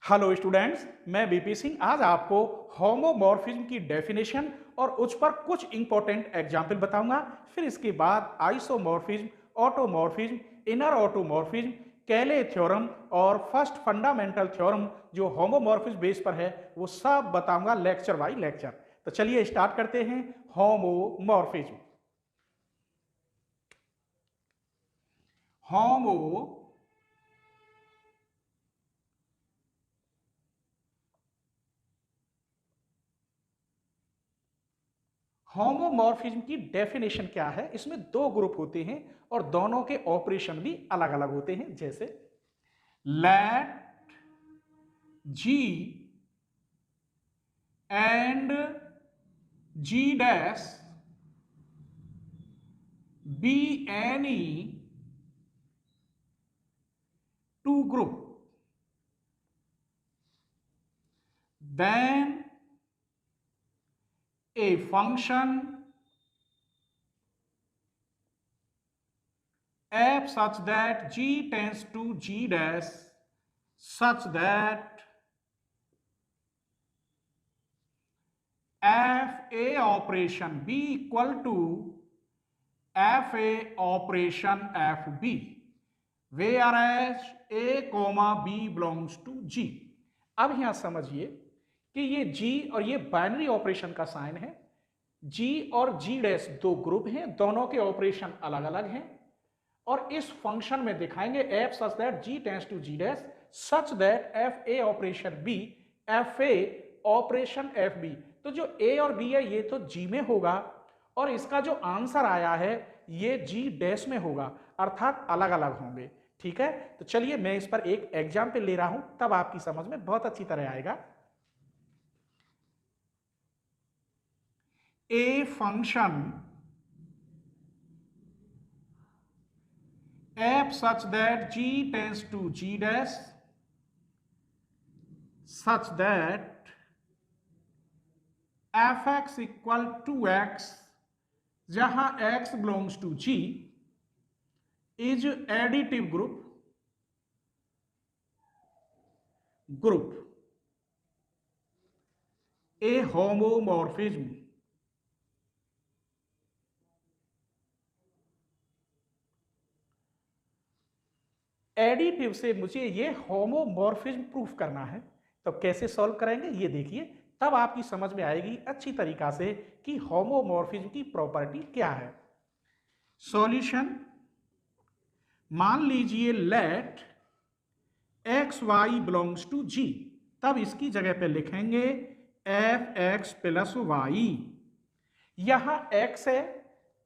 Hello students, मैं BP Singh आज आपको होमोमॉर्फिज्म की डेफिनेशन और उस पर कुछ इंपॉर्टेंट एग्जाम्पल बताऊंगा। फिर इसके बाद आइसोमॉर्फिज्म, ऑटोमॉर्फिज्म, इनर ऑटोमॉर्फिज्म, केले थ्योरम और फर्स्ट फंडामेंटल थ्योरम जो होमोमॉर्फिज्म बेस पर है वो सब बताऊंगा लेक्चर बाय लेक्चर। तो चलिए स्टार्ट करते हैं। होमोमॉर्फिज्म। होमो होमोमॉर्फिज्म की डेफिनेशन क्या है? इसमें दो ग्रुप होते हैं और दोनों के ऑपरेशन भी अलग अलग होते हैं। जैसे let G and G dash be any two group, then a function f such that g tends to g dash such that f a operation b equal to f a operation f b whereas a comma b belongs to g। अब यहां समझिए कि ये g और ये binary operation का sign है। g और g डैश दो ग्रुप हैं, दोनों के ऑपरेशन अलग अलग हैं और इस फंक्शन में दिखाएंगे f such that g tends to g dash such that f a operation b f a operation f b। तो जो a और b है ये तो g में होगा और इसका जो आंसर आया है ये g डैश में होगा, अर्थात अलग अलग होंगे। ठीक है, तो चलिए मैं इस पर एक एग्जाम्पल ले रहा हूं, तब आपकी समझ में बहुत अच्छी तरह आएगा। A function f such that g tends to g dash such that fx equal to x जहां x belongs to g is additive group a homomorphism। Additive से मुझे ये होमोमॉर्फिज्म प्रूफ करना है, तो कैसे सॉल्व करेंगे ये देखिए, तब आपकी समझ में आएगी अच्छी तरीका से कि होमोमॉर्फिज्म की प्रॉपर्टी क्या है। सॉल्यूशन, मान लीजिए let x y belongs to G, तब इसकी जगह पे लिखेंगे एफ एक्स प्लस वाई। यहां एक्स है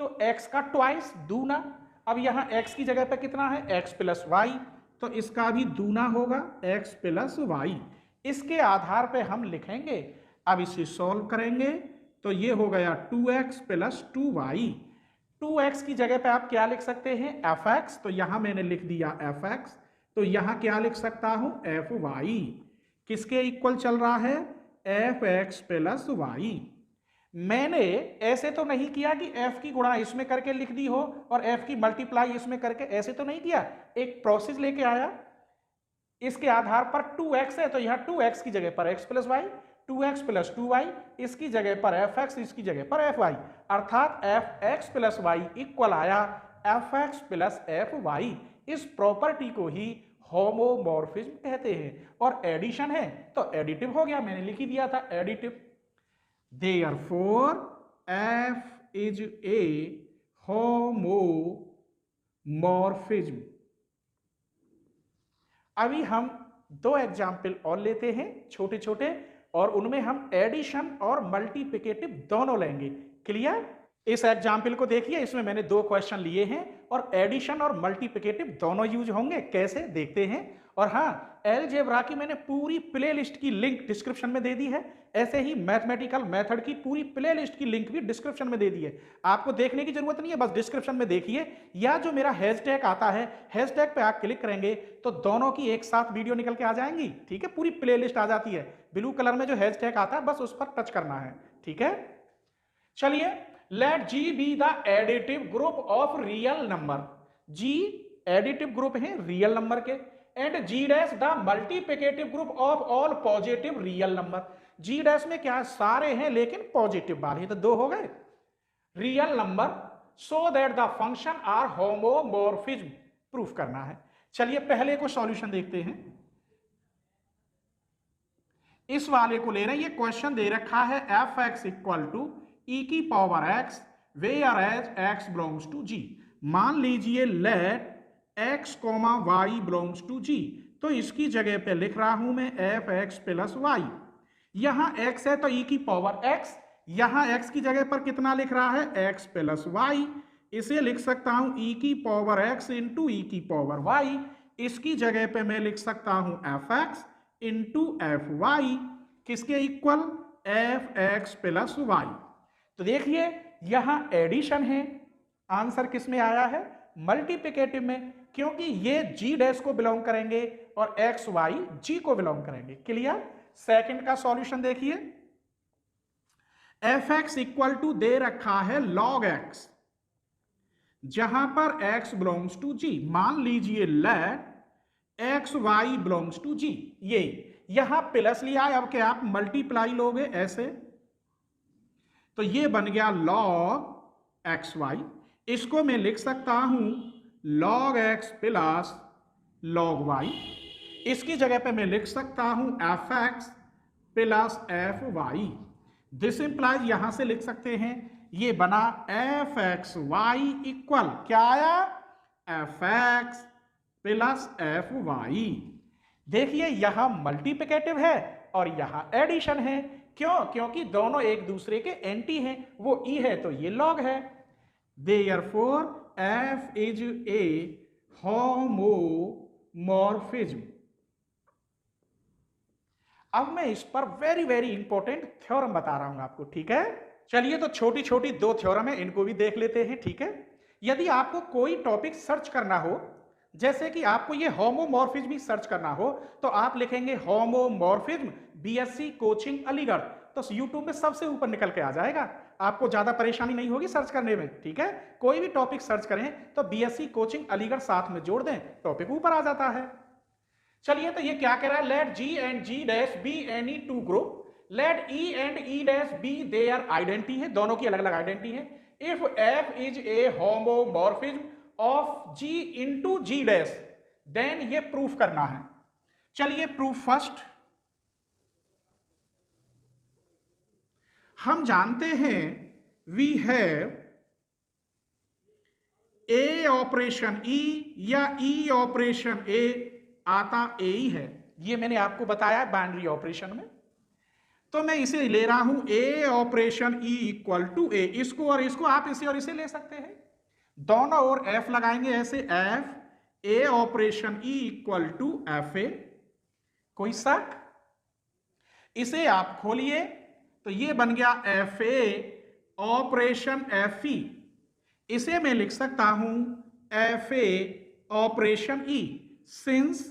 तो एक्स का ट्वाइस दूना, अब यहां x की जगह पे कितना है x प्लस वाई, तो इसका भी दूना होगा x प्लस वाई। इसके आधार पे हम लिखेंगे, अब इसे सॉल्व करेंगे तो ये हो गया 2x प्लस 2y। 2x की जगह पे आप क्या लिख सकते हैं fx, तो यहां मैंने लिख दिया fx, तो यहां क्या लिख सकता हूं fy। किसके इक्वल चल रहा है fx प्लस वाई। मैंने ऐसे तो नहीं किया कि f की गुणा इसमें करके लिख दी हो और f की मल्टीप्लाई इसमें करके, ऐसे तो नहीं किया, एक प्रोसेस लेके आया। इसके आधार पर 2x है तो यहां 2x की जगह पर x plus Y, 2x plus 2y, इसकी जगह पर fx, इसकी जगह पर fy, अर्थात fx प्लस वाई इक्वल आया fx प्लस fy। इस प्रॉपर्टी को ही होमोमॉर्फिज्म कहते हैं और एडिशन है तो एडिटिव हो गया, मैंने लिख ही दिया था additive. Therefore, F is a homomorphism। अभी हम दो एग्जाम्पल और लेते हैं छोटे छोटे और उनमें हम एडिशन और मल्टीप्लिकेटिव दोनों लेंगे। क्लियर? इस एग्जाम्पल को देखिए, इसमें मैंने दो क्वेश्चन लिए हैं और एडिशन और मल्टीप्लिकेटिव दोनों यूज होंगे, कैसे देखते हैं। और हाँ, अलजेब्रा की मैंने पूरी प्लेलिस्ट की लिंक डिस्क्रिप्शन में दे दी है, ऐसे ही मैथमेटिकल मेथड की पूरी प्लेलिस्ट की लिंक भी डिस्क्रिप्शन में दे दी है, आपको देखने की जरूरत नहीं है, बस डिस्क्रिप्शन में देखिए, या जो मेरा हैशटैग आता है हैशटैग पे आप क्लिक करेंगे तो दोनों की एक साथ वीडियो निकल के आ जाएंगी। ठीक है, पूरी प्लेलिस्ट आ जाती है, ब्लू कलर में जो हैशटैग आता है बस उस पर टच करना है। ठीक है, चलिए, let G be the additive group of real number. G additive group है रियल नंबर के, and G dash the multiplicative group of all positive real number. G dash में क्या सारे हैं लेकिन पॉजिटिव वाले, तो दो हो गए real number, so that the function are homomorphism proof करना है। चलिए पहले को सॉल्यूशन देखते हैं। इस वाले को ले रहे हैं, ये क्वेश्चन दे रखा है f x equal to e की power x where as x belongs to G. मान लीजिए let x comma y belongs to G, तो इसकी जगह पे लिख रहा हूं मैं एफ एक्स प्लस वाई। यहां एक्स है तो ई की पावर एक्स, यहां एक्स की जगह पर कितना लिख रहा है एक्स प्लस वाई, इसे लिख सकता हूं ई की पावर एक्स इंटू ई की पावर वाई। इसकी जगह पे मैं लिख सकता हूं f x into f y, किसके equal f x plus y. तो देखिए यहां एडिशन है, आंसर किस में आया है मल्टीप्लिकेटिव में, क्योंकि ये जी डैश को बिलोंग करेंगे और एक्स वाई जी को बिलोंग करेंगे। क्लियर। सेकंड का सॉल्यूशन देखिए, एफ एक्स इक्वल टू दे रखा है लॉग एक्स, जहां पर x बिलोंग्स टू जी। मान लीजिए let x y belongs to G, ये यहां प्लस लिया है, अब क्या आप मल्टीप्लाई लोगे ऐसे, तो ये बन गया लॉग एक्स वाई। इसको मैं लिख सकता हूं log x plus log y. इसकी जगह पे मैं लिख सकता हूं f x plus f y. This implies यहां से लिख सकते हैं, ये बना एफ एक्स वाई इक्वल क्या आया f x plus f y. देखिए यहां मल्टीप्लिकेटिव है और यहां एडिशन है, क्यों? क्योंकि दोनों एक दूसरे के एंटी हैं, वो ई है तो ये लॉग है। Therefore F is a homomorphism. अब मैं इस पर वेरी वेरी इंपॉर्टेंट थ्योरम बता रहा हूं आपको, ठीक है। चलिए तो छोटी छोटी दो थ्योरम है, इनको भी देख लेते हैं, ठीक है। यदि आपको कोई टॉपिक सर्च करना हो, जैसे कि आपको ये होमोमॉर्फिज्म भी सर्च करना हो, तो आप लिखेंगे होमोमॉर्फिज्म बीएससी कोचिंग अलीगढ़, तो यूट्यूब में सबसे ऊपर निकल के आ जाएगा, आपको ज्यादा परेशानी नहीं होगी सर्च करने में, ठीक है। कोई भी टॉपिक सर्च करें तो बीएससी कोचिंग अलीगढ़ साथ में जोड़ दें, टॉपिक ऊपर आ जाता है। चलिए तो ये क्या कह रहा है, let G and G dash be any two group, let e and e dash be their identity है, दोनों की अलग अलग आइडेंटिटी है। If f is a homomorphism of G into G dash, then ये प्रूफ करना है। चलिए प्रूफ फर्स्ट, हम जानते हैं we have a operation e या ई ऑपरेशन ए आता ए ही है, ये मैंने आपको बताया बाइनरी ऑपरेशन में। तो मैं इसे ले रहा हूं ए ऑपरेशन ई इक्वल टू ए, इसको और इसको आप इसे और इसे ले सकते हैं, दोनों ओर एफ लगाएंगे ऐसे, f a operation e equal to f a. कोई शक? इसे आप खोलिए तो ये बन गया f a operation f e, इसे मैं लिख सकता हूं f a operation e, since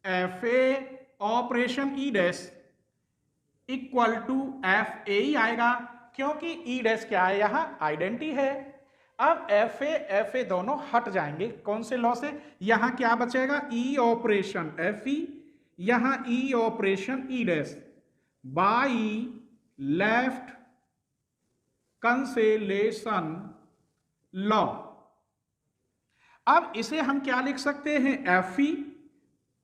f a operation e dash equal to f a ही आएगा, क्योंकि ई डैश क्या है यहां आइडेंटिटी है। अब एफ ए दोनों हट जाएंगे, कौन से लॉ से, यहां क्या बचेगा ई ऑपरेशन एफ ई, यहां e operation e dash by left cancellation law. अब इसे हम क्या लिख सकते हैं, f e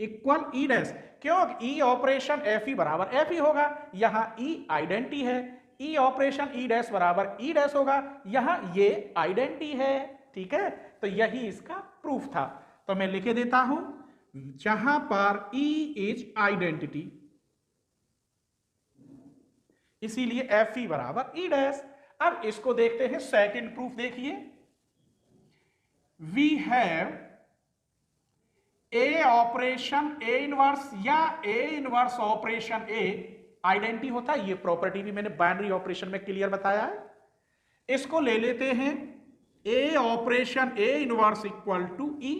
equal e dash, क्यों ई ऑपरेशन एफ ई बराबर एफ ई होगा, यहां ई आइडेंटिटी है, ई ऑपरेशन ई डैश बराबर ई डैश होगा, यहां ये आइडेंटिटी है, ठीक है। तो यही इसका प्रूफ था, तो मैं लिखे देता हूं जहां पर ई इज आइडेंटिटी, इसीलिए एफ ई बराबर ई डैश। अब इसको देखते हैं सेकंड प्रूफ, देखिए we have a operation a inverse या a inverse operation a identity होता है, ये प्रॉपर्टी भी मैंने बाइनरी ऑपरेशन में क्लियर बताया है। इसको ले लेते हैं a operation a inverse equal to e,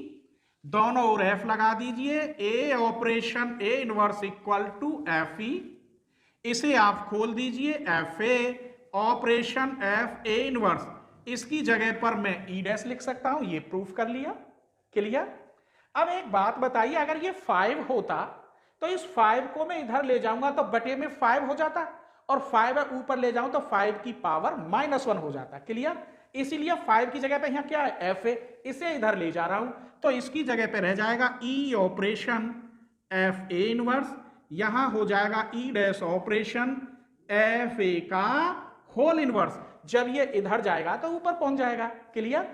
दोनों ओर एफ लगा दीजिए, a operation a inverse equal to f e, इसे आप खोल दीजिए f a operation f a inverse, इसकी जगह पर मैं ई डैश लिख सकता हूं, ये प्रूफ कर लिया, क्लियर। अब एक बात बताइए, अगर ये 5 होता तो इस 5 को मैं इधर ले जाऊंगा तो बटे में 5 हो जाता, और 5 ऊपर ले जाऊं तो 5 की पावर -1 हो जाता। क्लियर? इसीलिए 5 की जगह पे यहाँ क्या है, एफ ए, इसे इधर ले जा रहा हूं तो इसकी जगह पे रह जाएगा ई ऑपरेशन एफ ए इनवर्स, यहां हो जाएगा ई डैश ऑपरेशन एफ ए का होल इनवर्स। जब ये इधर जाएगा तो ऊपर पहुंच जाएगा। क्लियर?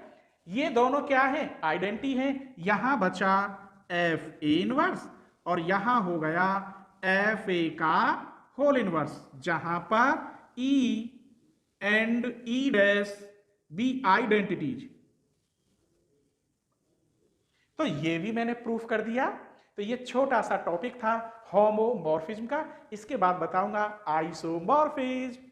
ये दोनों क्या है, आइडेंटिटी है। यहां बचा एफ ए इनवर्स और यहां हो गया एफ ए का होल इनवर्स, जहां पर e and e dash be identities. तो ये भी मैंने प्रूफ कर दिया। तो ये छोटा सा टॉपिक था होमोमॉर्फिज्म का। इसके बाद बताऊंगा आइसोमॉर्फिज्म।